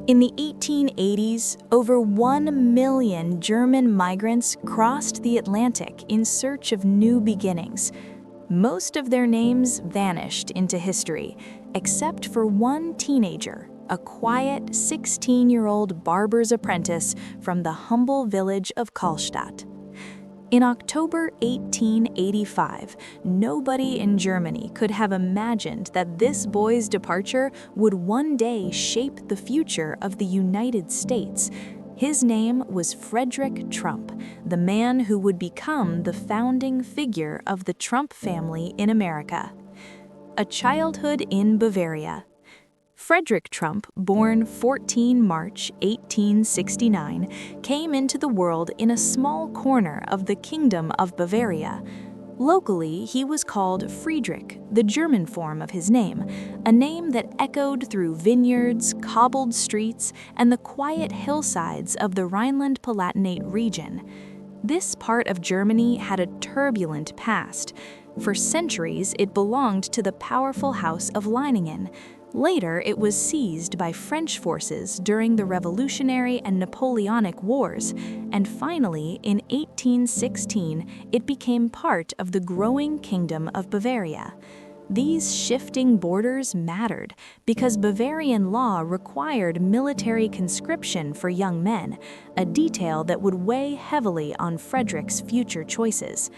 In the 1880s, over 1 million German migrants crossed the Atlantic in search of new beginnings. Most of their names vanished into history, except for one teenager, a quiet 16-year-old barber's apprentice from the humble village of Karlstadt. In October 1885, nobody in Germany could have imagined that this boy's departure would one day shape the future of the United States. His name was Frederick Trump, the man who would become the founding figure of the Trump family in America. A childhood in Bavaria. Frederick Trump, born 14 March 1869, came into the world in a small corner of the Kingdom of Bavaria. Locally, he was called Friedrich, the German form of his name, a name that echoed through vineyards, cobbled streets, and the quiet hillsides of the Rhineland-Palatinate region. This part of Germany had a turbulent past. For centuries, it belonged to the powerful House of Leiningen. Later, it was seized by French forces during the Revolutionary and Napoleonic Wars, and finally, in 1816, it became part of the growing Kingdom of Bavaria. These shifting borders mattered because Bavarian law required military conscription for young men, a detail that would weigh heavily on Frederick's future choices.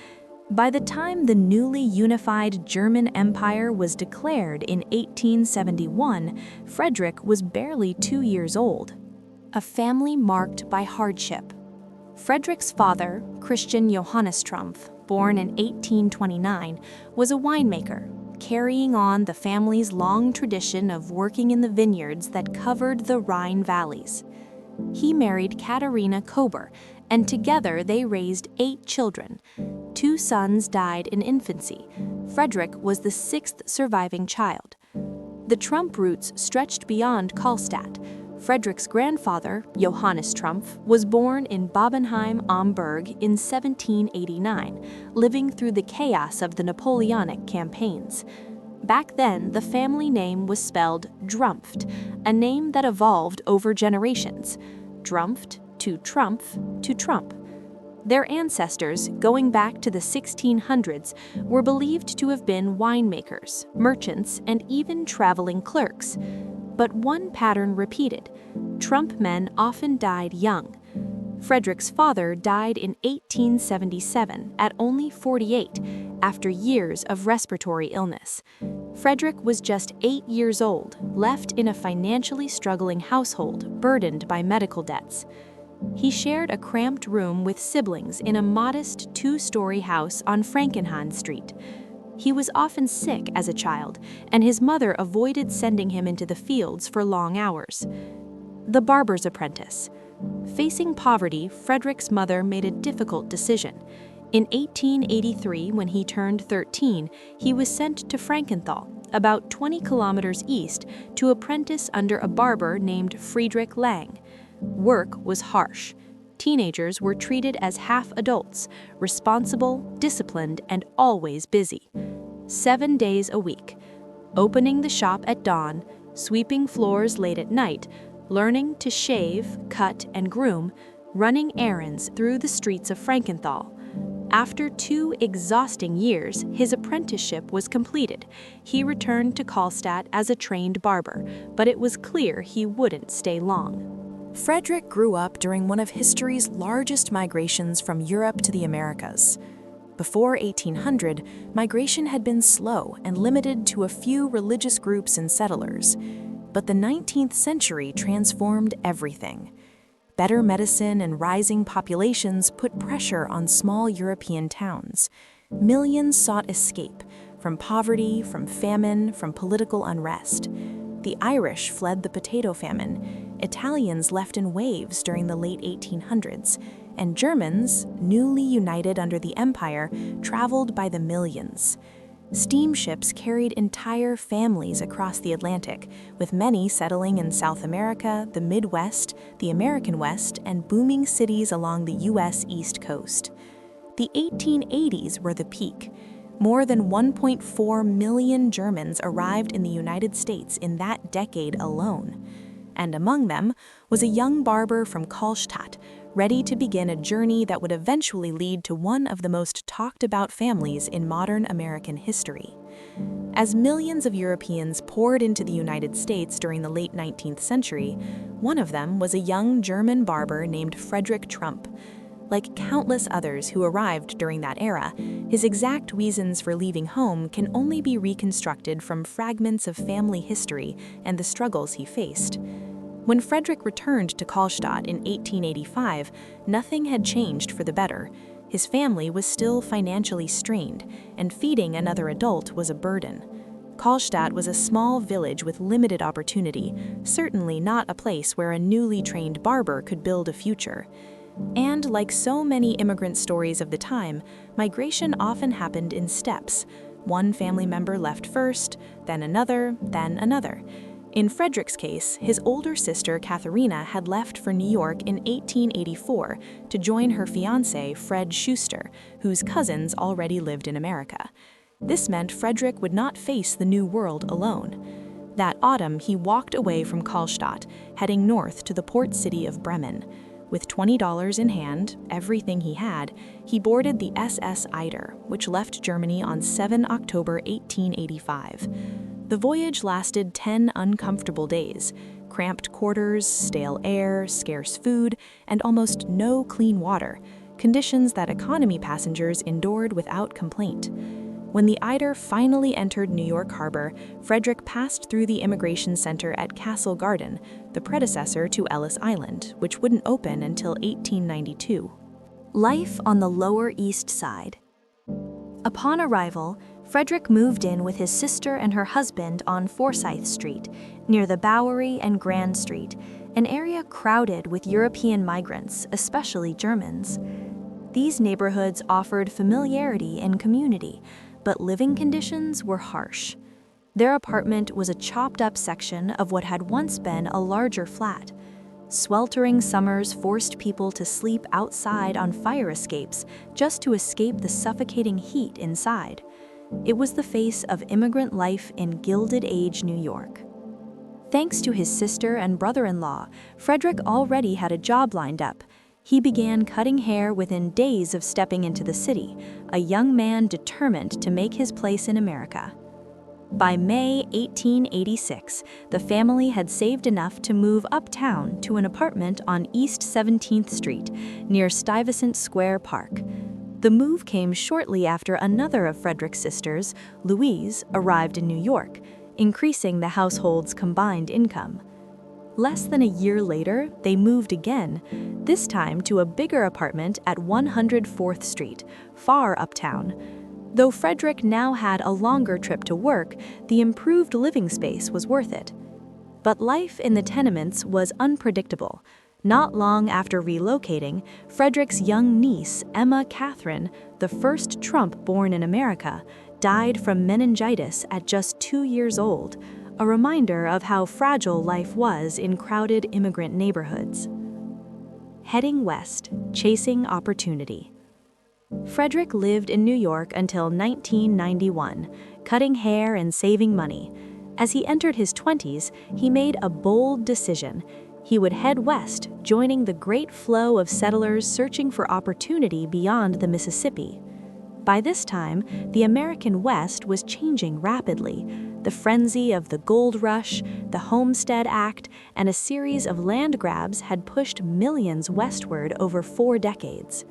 By the time the newly unified German Empire was declared in 1871, Frederick was barely 2 years old. A family marked by hardship. Frederick's father, Christian Johannes Trump, born in 1829, was a winemaker, carrying on the family's long tradition of working in the vineyards that covered the Rhine valleys. He married Katharina Kober, and together they raised 8 children. 2 sons died in infancy. Frederick was the 6th surviving child. The Trump roots stretched beyond Karlstadt. Frederick's grandfather, Johannes Trump, was born in Babenheim am Berg in 1789, living through the chaos of the Napoleonic campaigns. Back then, the family name was spelled Drumpft, a name that evolved over generations. Drumpft to Trump to Trump. Their ancestors, going back to the 1600s, were believed to have been winemakers, merchants, and even traveling clerks. But one pattern repeated. Trump men often died young. Frederick's father died in 1877 at only 48, after years of respiratory illness. Frederick was just 8 years old, left in a financially struggling household burdened by medical debts. He shared a cramped room with siblings in a modest 2-story house on Frankenhain Street. He was often sick as a child, and his mother avoided sending him into the fields for long hours. The barber's apprentice. Facing poverty, Frederick's mother made a difficult decision. In 1883, when he turned 13, he was sent to Frankenthal, about 20 kilometers east, to apprentice under a barber named Friedrich Lang. Work was harsh. Teenagers were treated as half-adults, responsible, disciplined, and always busy. 7 days a week. Opening the shop at dawn, sweeping floors late at night, learning to shave, cut, and groom, running errands through the streets of Frankenthal. After 2 exhausting years, his apprenticeship was completed. He returned to Karlstadt as a trained barber, but it was clear he wouldn't stay long. Frederick grew up during one of history's largest migrations from Europe to the Americas. Before 1800, migration had been slow and limited to a few religious groups and settlers. But the 19th century transformed everything. Better medicine and rising populations put pressure on small European towns. Millions sought escape from poverty, from famine, from political unrest. The Irish fled the potato famine, Italians left in waves during the late 1800s, and Germans, newly united under the Empire, traveled by the millions. Steamships carried entire families across the Atlantic, with many settling in South America, the Midwest, the American West, and booming cities along the U.S. East Coast. The 1880s were the peak. More than 1.4 million Germans arrived in the United States in that decade alone. and among them was a young barber from Kallstadt, ready to begin a journey that would eventually lead to one of the most talked-about families in modern American history. As millions of Europeans poured into the United States during the late 19th century, one of them was a young German barber named Frederick Trump. Like countless others who arrived during that era, his exact reasons for leaving home can only be reconstructed from fragments of family history and the struggles he faced. When Frederick returned to Kallstadt in 1885, nothing had changed for the better. His family was still financially strained, and feeding another adult was a burden. Kallstadt was a small village with limited opportunity, certainly not a place where a newly trained barber could build a future. And like so many immigrant stories of the time, migration often happened in steps. One family member left first, then another, then another. In Frederick's case, his older sister Katharina had left for New York in 1884 to join her fiancé, Fred Schuster, whose cousins already lived in America. This meant Frederick would not face the new world alone. That autumn, he walked away from Kallstadt, heading north to the port city of Bremen. With $20 in hand, everything he had, he boarded the SS Eider, which left Germany on 7 October 1885. The voyage lasted 10 uncomfortable days: cramped quarters, stale air, scarce food, and almost no clean water, conditions that economy passengers endured without complaint. When the Eider finally entered New York Harbor, Frederick passed through the immigration center at Castle Garden, the predecessor to Ellis Island, which wouldn't open until 1892. Life on the Lower East Side. Upon arrival, Frederick moved in with his sister and her husband on Forsyth Street, near the Bowery and Grand Street, an area crowded with European migrants, especially Germans. These neighborhoods offered familiarity and community, but living conditions were harsh. Their apartment was a chopped-up section of what had once been a larger flat. Sweltering summers forced people to sleep outside on fire escapes just to escape the suffocating heat inside. It was the face of immigrant life in Gilded Age New York. Thanks to his sister and brother-in-law, Frederick already had a job lined up. He began cutting hair within days of stepping into the city, a young man determined to make his place in America. By May 1886, the family had saved enough to move uptown to an apartment on East 17th Street, near Stuyvesant Square Park. The move came shortly after another of Frederick's sisters, Louise, arrived in New York, increasing the household's combined income. Less than a year later, they moved again, this time to a bigger apartment at 104th Street, far uptown. Though Frederick now had a longer trip to work, the improved living space was worth it. But life in the tenements was unpredictable. Not long after relocating, Frederick's young niece, Emma Catherine, the first Trump born in America, died from meningitis at just 2 years old, a reminder of how fragile life was in crowded immigrant neighborhoods. Heading west, chasing opportunity. Frederick lived in New York until 1991, cutting hair and saving money. As he entered his 20s, he made a bold decision. He would head west, joining the great flow of settlers searching for opportunity beyond the Mississippi. By this time, the American West was changing rapidly. The frenzy of the gold rush, the Homestead Act, and a series of land grabs had pushed millions westward over 4 decades.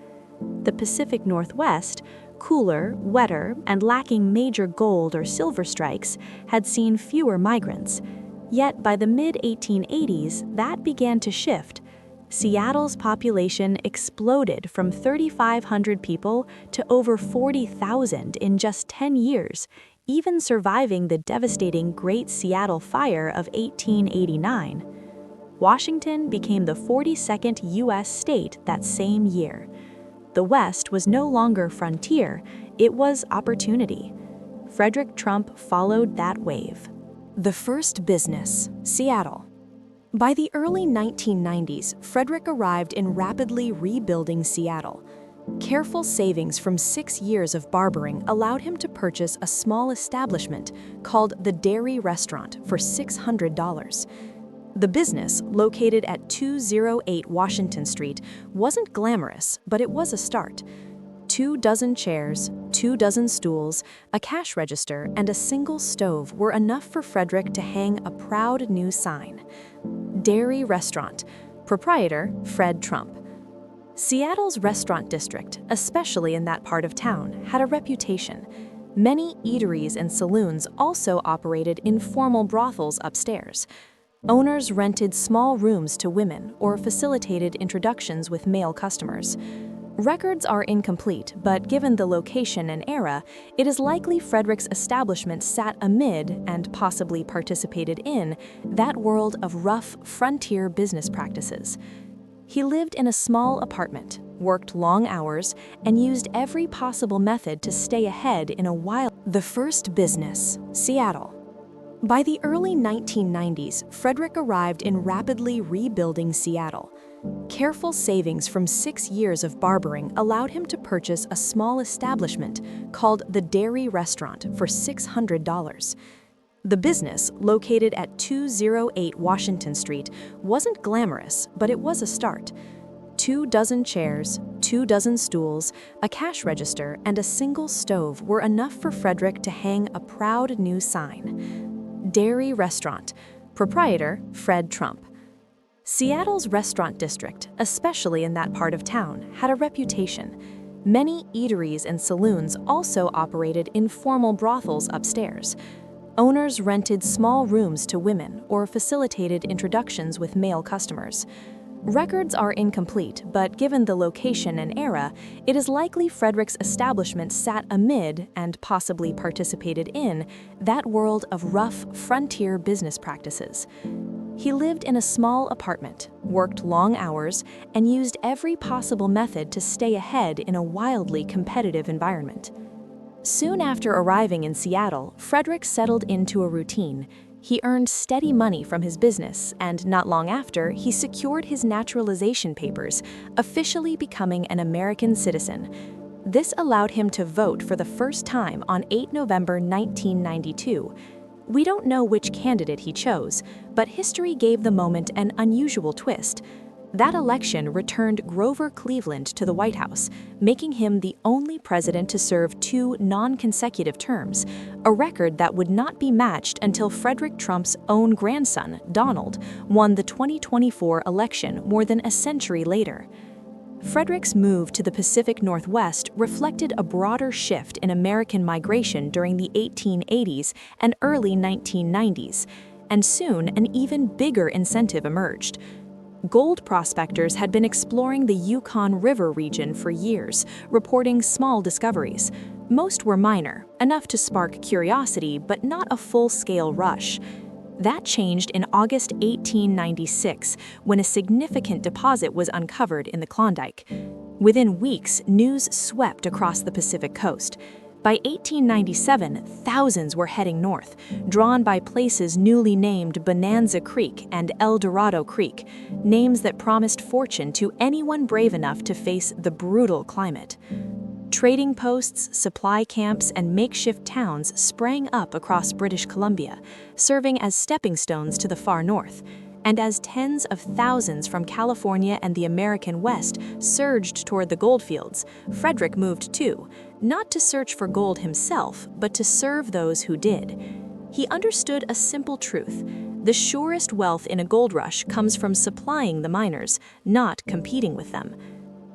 The Pacific Northwest, cooler, wetter, and lacking major gold or silver strikes, had seen fewer migrants. Yet by the mid-1880s, that began to shift. Seattle's population exploded from 3,500 people to over 40,000 in just 10 years, even surviving the devastating Great Seattle Fire of 1889. Washington became the 42nd U.S. state that same year. The West was no longer frontier, it was opportunity. Frederick Trump followed that wave. The first business, Seattle. By the early 1990s, Frederick arrived in rapidly rebuilding Seattle. Careful savings from 6 years of barbering allowed him to purchase a small establishment called the Dairy Restaurant for $600. The business, located at 208 Washington Street, wasn't glamorous, but it was a start. 24 chairs, 24 stools, a cash register, and a single stove were enough for Frederick to hang a proud new sign. Dairy Restaurant. Proprietor, Fred Trump. Seattle's restaurant district, especially in that part of town, had a reputation. Many eateries and saloons also operated informal brothels upstairs. Owners rented small rooms to women or facilitated introductions with male customers. Records are incomplete, but given the location and era, it is likely Frederick's establishment sat amid, and possibly participated in, that world of rough, frontier business practices. He lived in a small apartment, worked long hours, and used every possible method to stay ahead in a wild. The first business, Seattle. By the early 1990s, Frederick arrived in rapidly rebuilding Seattle. Careful savings from 6 years of barbering allowed him to purchase a small establishment called the Dairy Restaurant for $600. The business, located at 208 Washington Street, wasn't glamorous, but it was a start. 24 chairs, 24 stools, a cash register, and a single stove were enough for Frederick to hang a proud new sign. Dairy Restaurant. Proprietor, Fred Trump. Seattle's restaurant district, especially in that part of town, had a reputation. Many eateries and saloons also operated informal brothels upstairs. Owners rented small rooms to women or facilitated introductions with male customers. Records are incomplete, but given the location and era, it is likely Frederick's establishment sat amid, and possibly participated in, that world of rough, frontier business practices. He lived in a small apartment, worked long hours, and used every possible method to stay ahead in a wildly competitive environment. Soon after arriving in Seattle, Frederick settled into a routine. He earned steady money from his business, and not long after, he secured his naturalization papers, officially becoming an American citizen. This allowed him to vote for the first time on 8 November 1992. We don't know which candidate he chose, but history gave the moment an unusual twist. That election returned Grover Cleveland to the White House, making him the only president to serve 2 non-consecutive terms, a record that would not be matched until Frederick Trump's own grandson, Donald, won the 2024 election more than a century later. Frederick's move to the Pacific Northwest reflected a broader shift in American migration during the 1880s and early 1990s, and soon an even bigger incentive emerged. Gold prospectors had been exploring the Yukon River region for years, reporting small discoveries. Most were minor, enough to spark curiosity, but not a full-scale rush. That changed in August 1896, when a significant deposit was uncovered in the Klondike. Within weeks, news swept across the Pacific coast. By 1897, thousands were heading north, drawn by places newly named Bonanza Creek and El Dorado Creek, names that promised fortune to anyone brave enough to face the brutal climate. Trading posts, supply camps, and makeshift towns sprang up across British Columbia, serving as stepping stones to the far north. And as tens of thousands from California and the American West surged toward the goldfields, Frederick moved too, not to search for gold himself, but to serve those who did. He understood a simple truth: the surest wealth in a gold rush comes from supplying the miners, not competing with them.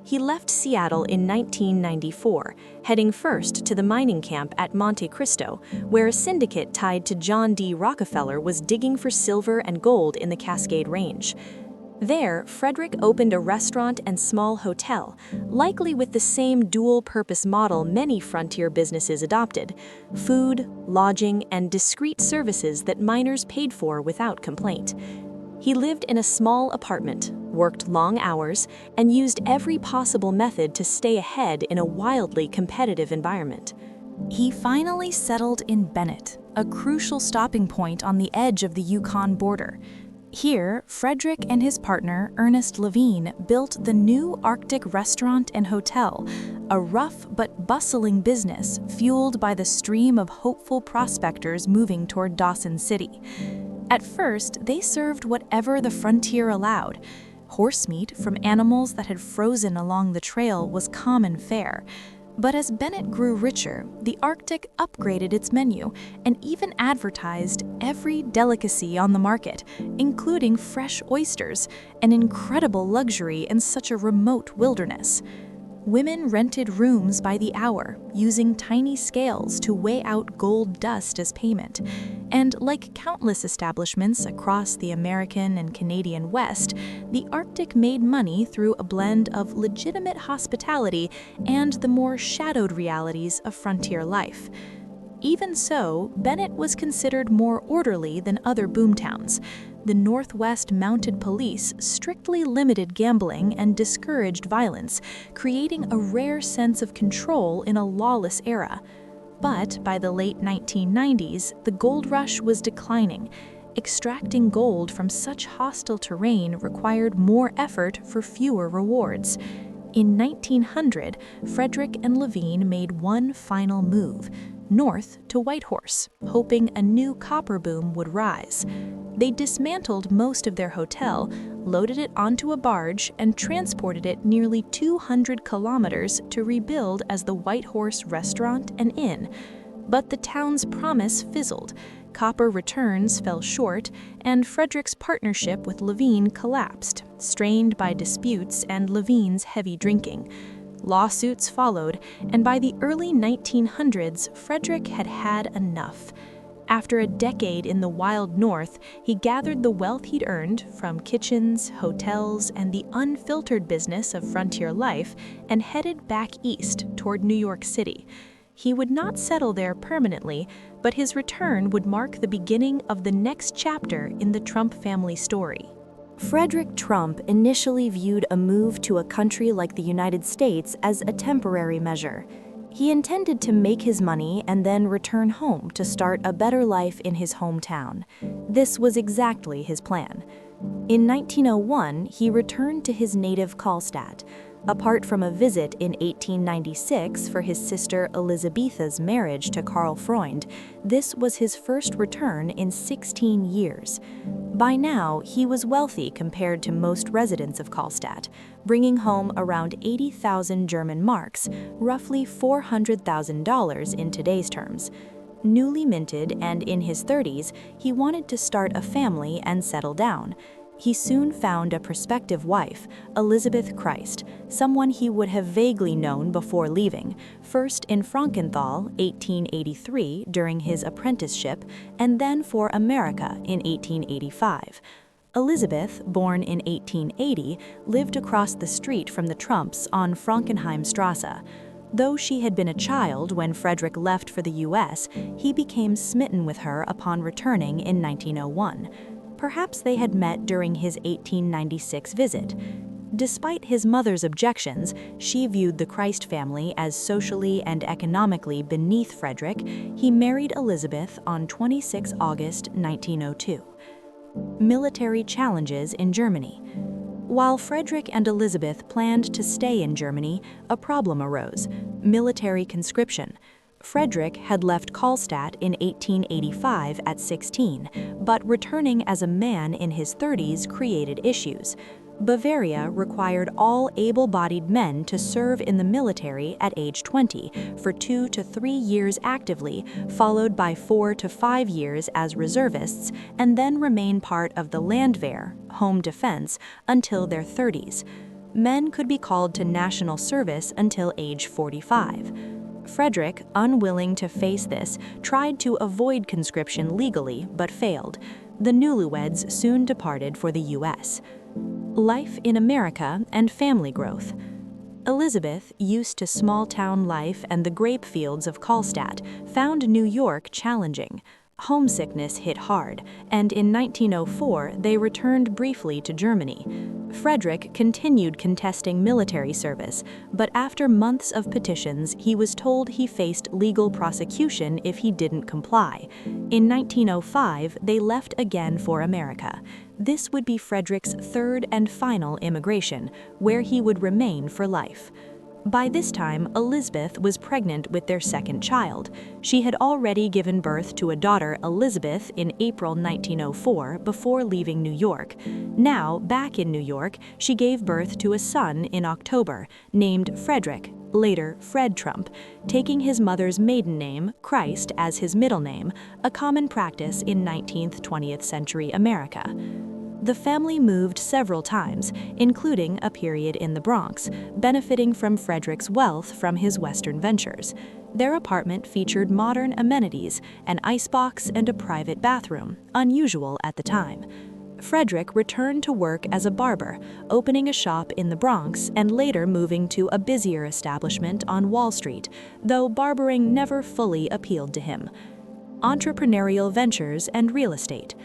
He left Seattle in 1994, heading first to the mining camp at Monte Cristo, where a syndicate tied to John D. Rockefeller was digging for silver and gold in the Cascade Range. There, Frederick opened a restaurant and small hotel, likely with the same dual-purpose model many frontier businesses adopted: food, lodging, and discreet services that miners paid for without complaint. He lived in a small apartment, worked long hours, and used every possible method to stay ahead in a wildly competitive environment. He finally settled in Bennett, a crucial stopping point on the edge of the Yukon border. Here, Frederick and his partner, Ernest Levine, built the new Arctic Restaurant and Hotel, a rough but bustling business fueled by the stream of hopeful prospectors moving toward Dawson City. At first, they served whatever the frontier allowed. Horse meat from animals that had frozen along the trail was common fare. But as Bennett grew richer, the Arctic upgraded its menu and even advertised every delicacy on the market, including fresh oysters, an incredible luxury in such a remote wilderness. Women rented rooms by the hour, using tiny scales to weigh out gold dust as payment. And like countless establishments across the American and Canadian West, the Arctic made money through a blend of legitimate hospitality and the more shadowed realities of frontier life. Even so, Bennett was considered more orderly than other boomtowns. The Northwest Mounted Police strictly limited gambling and discouraged violence, creating a rare sense of control in a lawless era. But by the late 1990s, the gold rush was declining. Extracting gold from such hostile terrain required more effort for fewer rewards. In 1900, Frederick and Levine made one final move, north to Whitehorse, hoping a new copper boom would rise. They dismantled most of their hotel, loaded it onto a barge, and transported it nearly 200 kilometers to rebuild as the Whitehorse Restaurant and Inn. But the town's promise fizzled. Copper returns fell short, and Frederick's partnership with Levine collapsed, strained by disputes and Levine's heavy drinking. Lawsuits followed, and by the early 1900s, Frederick had had enough. After a decade in the wild north, he gathered the wealth he'd earned from kitchens, hotels, and the unfiltered business of frontier life and headed back east toward New York City. He would not settle there permanently, but his return would mark the beginning of the next chapter in the Trump family story. Frederick Trump initially viewed a move to a country like the United States as a temporary measure. He intended to make his money and then return home to start a better life in his hometown. This was exactly his plan. In 1901, he returned to his native Karlstad. Apart from a visit in 1896 for his sister Elizabetha's marriage to Karl Freund, this was his first return in 16 years. By now, he was wealthy compared to most residents of Karlstad, bringing home around 80,000 German marks, roughly $400,000 in today's terms. Newly minted and in his 30s, he wanted to start a family and settle down. He soon found a prospective wife, Elizabeth Christ, someone he would have vaguely known before leaving, first in Frankenthal, 1883, during his apprenticeship, and then for America in 1885. Elizabeth, born in 1880, lived across the street from the Trumps on Frankenheimstrasse. Though she had been a child when Frederick left for the U.S., he became smitten with her upon returning in 1901. Perhaps they had met during his 1896 visit. Despite his mother's objections, she viewed the Christ family as socially and economically beneath Frederick. He married Elizabeth on 26 August 1902. Military challenges in Germany. While Frederick and Elizabeth planned to stay in Germany, a problem arose: military conscription. Frederick had left Karlstad in 1885 at 16, but returning as a man in his 30s created issues. Bavaria required all able-bodied men to serve in the military at age 20 for 2 to 3 years actively, followed by 4 to 5 years as reservists, and then remain part of the Landwehr, home defense, until their 30s. Men could be called to national service until age 45. Frederick, unwilling to face this, tried to avoid conscription legally but failed. The newlyweds soon departed for the U.S. Life in America and family growth. Elizabeth, used to small-town life and the grape fields of Karlstad, found New York challenging. Homesickness hit hard, and in 1904 they returned briefly to Germany. Frederick continued contesting military service, but after months of petitions, he was told he faced legal prosecution if he didn't comply. In 1905, they left again for America. This would be Frederick's third and final immigration, where he would remain for life. By this time, Elizabeth was pregnant with their second child. She had already given birth to a daughter, Elizabeth, in April 1904 before leaving New York. Now, back in New York, she gave birth to a son in October, named Frederick, later Fred Trump, taking his mother's maiden name, Christ, as his middle name, a common practice in 19th-20th century America. The family moved several times, including a period in the Bronx, benefiting from Frederick's wealth from his Western ventures. Their apartment featured modern amenities, an icebox and a private bathroom, unusual at the time. Frederick returned to work as a barber, opening a shop in the Bronx and later moving to a busier establishment on Wall Street, though barbering never fully appealed to him. Entrepreneurial ventures and real estate.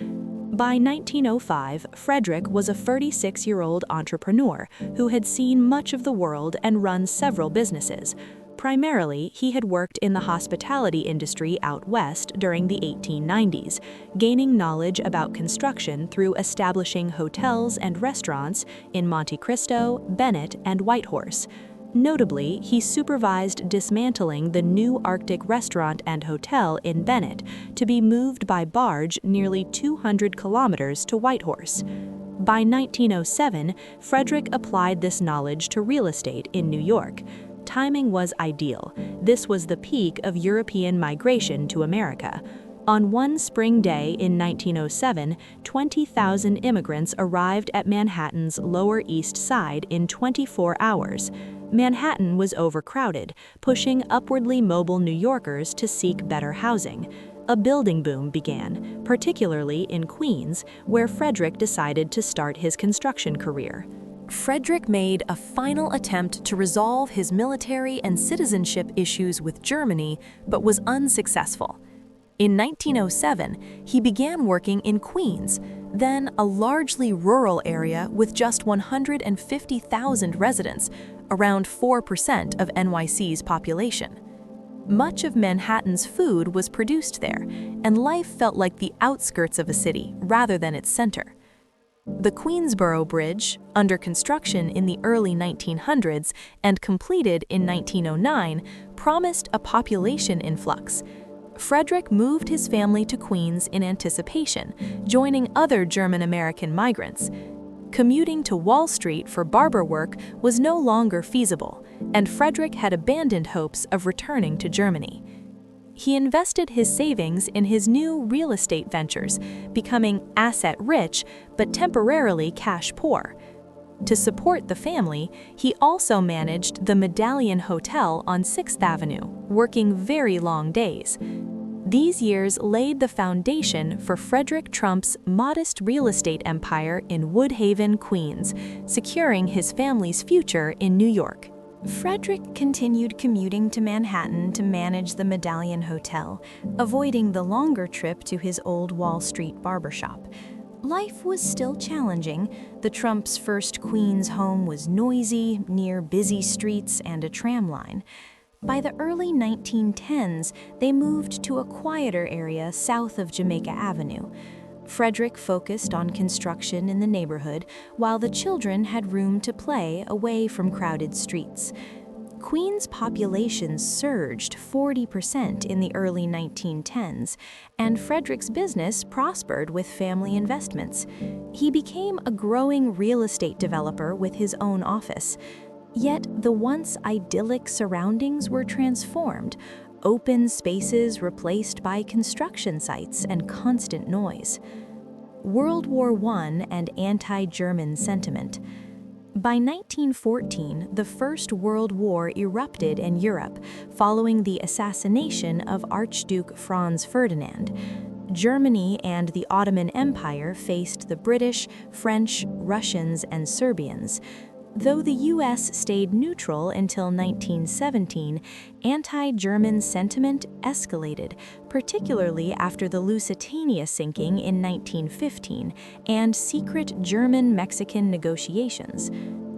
By 1905, Frederick was a 36-year-old entrepreneur who had seen much of the world and run several businesses. Primarily, he had worked in the hospitality industry out west during the 1890s, gaining knowledge about construction through establishing hotels and restaurants in Monte Cristo, Bennett, and Whitehorse. Notably, he supervised dismantling the new Arctic restaurant and hotel in Bennett to be moved by barge nearly 200 kilometers to Whitehorse. By 1907, Frederick applied this knowledge to real estate in New York. Timing was ideal. This was the peak of European migration to America. On one spring day in 1907, 20,000 immigrants arrived at Manhattan's Lower East Side in 24 hours. Manhattan was overcrowded, pushing upwardly mobile New Yorkers to seek better housing. A building boom began, particularly in Queens, where Frederick decided to start his construction career. Frederick made a final attempt to resolve his military and citizenship issues with Germany, but was unsuccessful. In 1907, he began working in Queens, then a largely rural area with just 150,000 residents, around 4% of NYC's population. Much of Manhattan's food was produced there, and life felt like the outskirts of a city rather than its center. The Queensboro Bridge, under construction in the early 1900s and completed in 1909, promised a population influx. Frederick moved his family to Queens in anticipation, joining other German-American migrants. Commuting to Wall Street for barber work was no longer feasible, and Frederick had abandoned hopes of returning to Germany. He invested his savings in his new real estate ventures, becoming asset-rich but temporarily cash-poor. To support the family, he also managed the Medallion Hotel on 6th Avenue, working very long days. These years laid the foundation for Frederick Trump's modest real estate empire in Woodhaven, Queens, securing his family's future in New York. Frederick continued commuting to Manhattan to manage the Medallion Hotel, avoiding the longer trip to his old Wall Street barbershop. Life was still challenging. The Trumps' first Queens home was noisy, near busy streets and a tram line. By the early 1910s, they moved to a quieter area south of Jamaica Avenue. Frederick focused on construction in the neighborhood, while the children had room to play away from crowded streets. Queens' population surged 40% in the early 1910s, and Frederick's business prospered with family investments. He became a growing real estate developer with his own office. Yet the once idyllic surroundings were transformed, open spaces replaced by construction sites and constant noise. World War I and anti-German sentiment. By 1914, the First World War erupted in Europe following the assassination of Archduke Franz Ferdinand. Germany and the Ottoman Empire faced the British, French, Russians, and Serbians. Though the U.S. stayed neutral until 1917, anti-German sentiment escalated, particularly after the Lusitania sinking in 1915 and secret German-Mexican negotiations.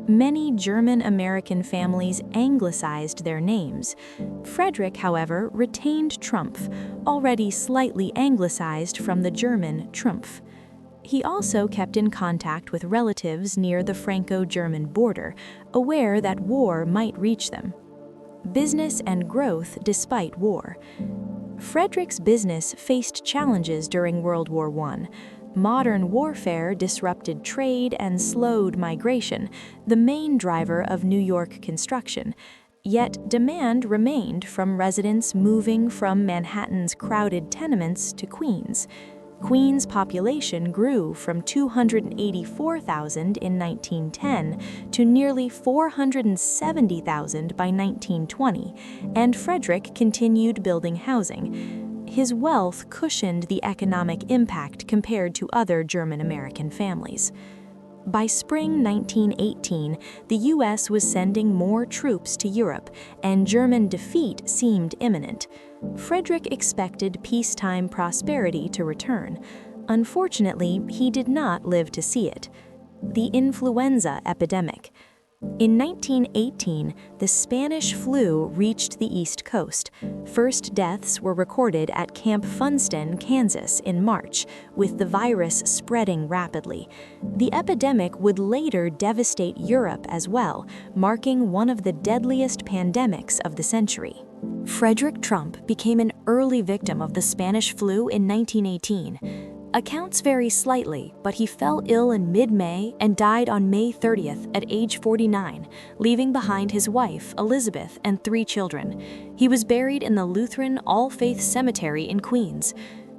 Many German-American families anglicized their names. Frederick, however, retained Trumpf, already slightly anglicized from the German Trumpf. He also kept in contact with relatives near the Franco-German border, aware that war might reach them. Business and growth despite war. Frederick's business faced challenges during World War I. Modern warfare disrupted trade and slowed migration, the main driver of New York construction. Yet demand remained from residents moving from Manhattan's crowded tenements to Queens. Queens' population grew from 284,000 in 1910 to nearly 470,000 by 1920, and Frederick continued building housing. His wealth cushioned the economic impact compared to other German-American families. By spring 1918, the U.S. was sending more troops to Europe, and German defeat seemed imminent. Frederick expected peacetime prosperity to return. Unfortunately, he did not live to see it. The influenza epidemic. In 1918, the Spanish flu reached the East Coast. First deaths were recorded at Camp Funston, Kansas, in March, with the virus spreading rapidly. The epidemic would later devastate Europe as well, marking one of the deadliest pandemics of the century. Frederick Trump became an early victim of the Spanish flu in 1918. Accounts vary slightly, but he fell ill in mid-May and died on May 30th at age 49, leaving behind his wife, Elizabeth, and 3 children. He was buried in the Lutheran All-Faith Cemetery in Queens.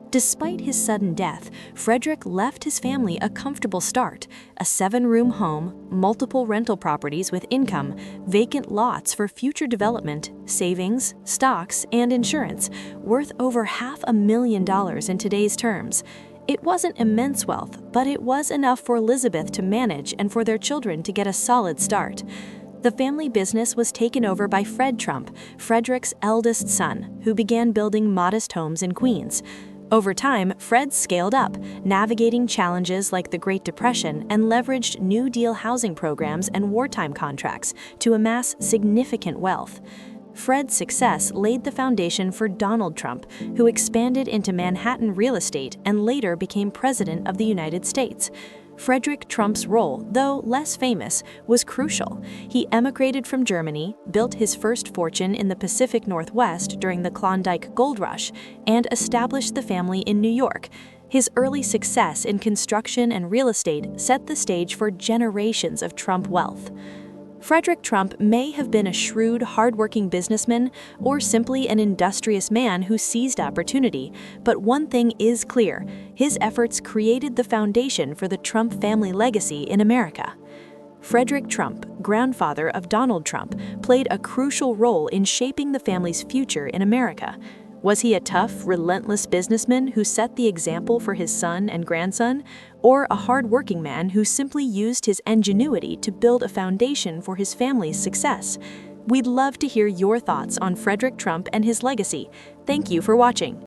Despite his sudden death, Frederick left his family a comfortable start: a 7-room home, multiple rental properties with income, vacant lots for future development, savings, stocks, and insurance, worth over $500,000 in today's terms. It wasn't immense wealth, but it was enough for Elizabeth to manage and for their children to get a solid start. The family business was taken over by Fred Trump, Frederick's eldest son, who began building modest homes in Queens. Over time, Fred scaled up, navigating challenges like the Great Depression, and leveraged New Deal housing programs and wartime contracts to amass significant wealth. Fred's success laid the foundation for Donald Trump, who expanded into Manhattan real estate and later became President of the United States. Frederick Trump's role, though less famous, was crucial. He emigrated from Germany, built his first fortune in the Pacific Northwest during the Klondike Gold Rush, and established the family in New York. His early success in construction and real estate set the stage for generations of Trump wealth. Frederick Trump may have been a shrewd, hardworking businessman or simply an industrious man who seized opportunity, but one thing is clear: his efforts created the foundation for the Trump family legacy in America. Frederick Trump, grandfather of Donald Trump, played a crucial role in shaping the family's future in America. Was he a tough, relentless businessman who set the example for his son and grandson, or a hard-working man who simply used his ingenuity to build a foundation for his family's success? We'd love to hear your thoughts on Frederick Trump and his legacy. Thank you for watching.